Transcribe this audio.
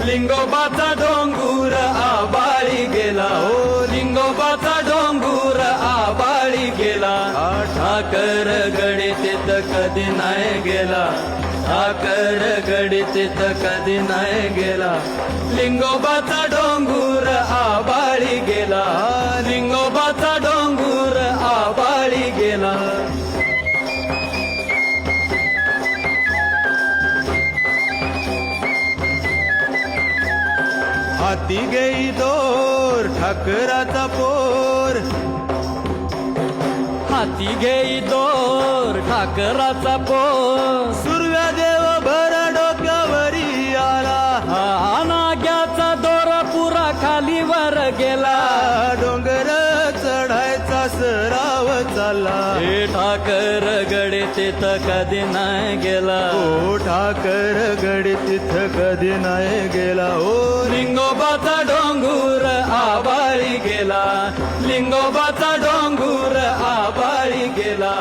लिंगोबाचा डोंगूर आबाळी गेला, हो लिंगोबाचा डोंगूर आबाळी गेला. ठाकर गडी तिथं कधी नाही गेला, ठाकर गडी तिथं कधी नाही गेला. लिंगोबाचा डोंगूर आबाळी गेला, लिंगोबाचा डोंगूर आबाळी गेला. हाती घेई दोर ठाकराचा पोर, हाती घेई दोर ठाकराचा पोर. सूर्यदेव भर डोक्यावरी आला, हा नाग्याचा दोरा पुरा खालीवर गेला. डोंगर चढायचा सराव चालला, हे ठाकर गडी तिथं कधी नाही गेला, हो ठाकर गडी तिथं कधी नाही गेला. हो लिंगोबाचा डोंगूर आबाळी गेला, लिंगोबाचा डोंगूर आबाळी गेला.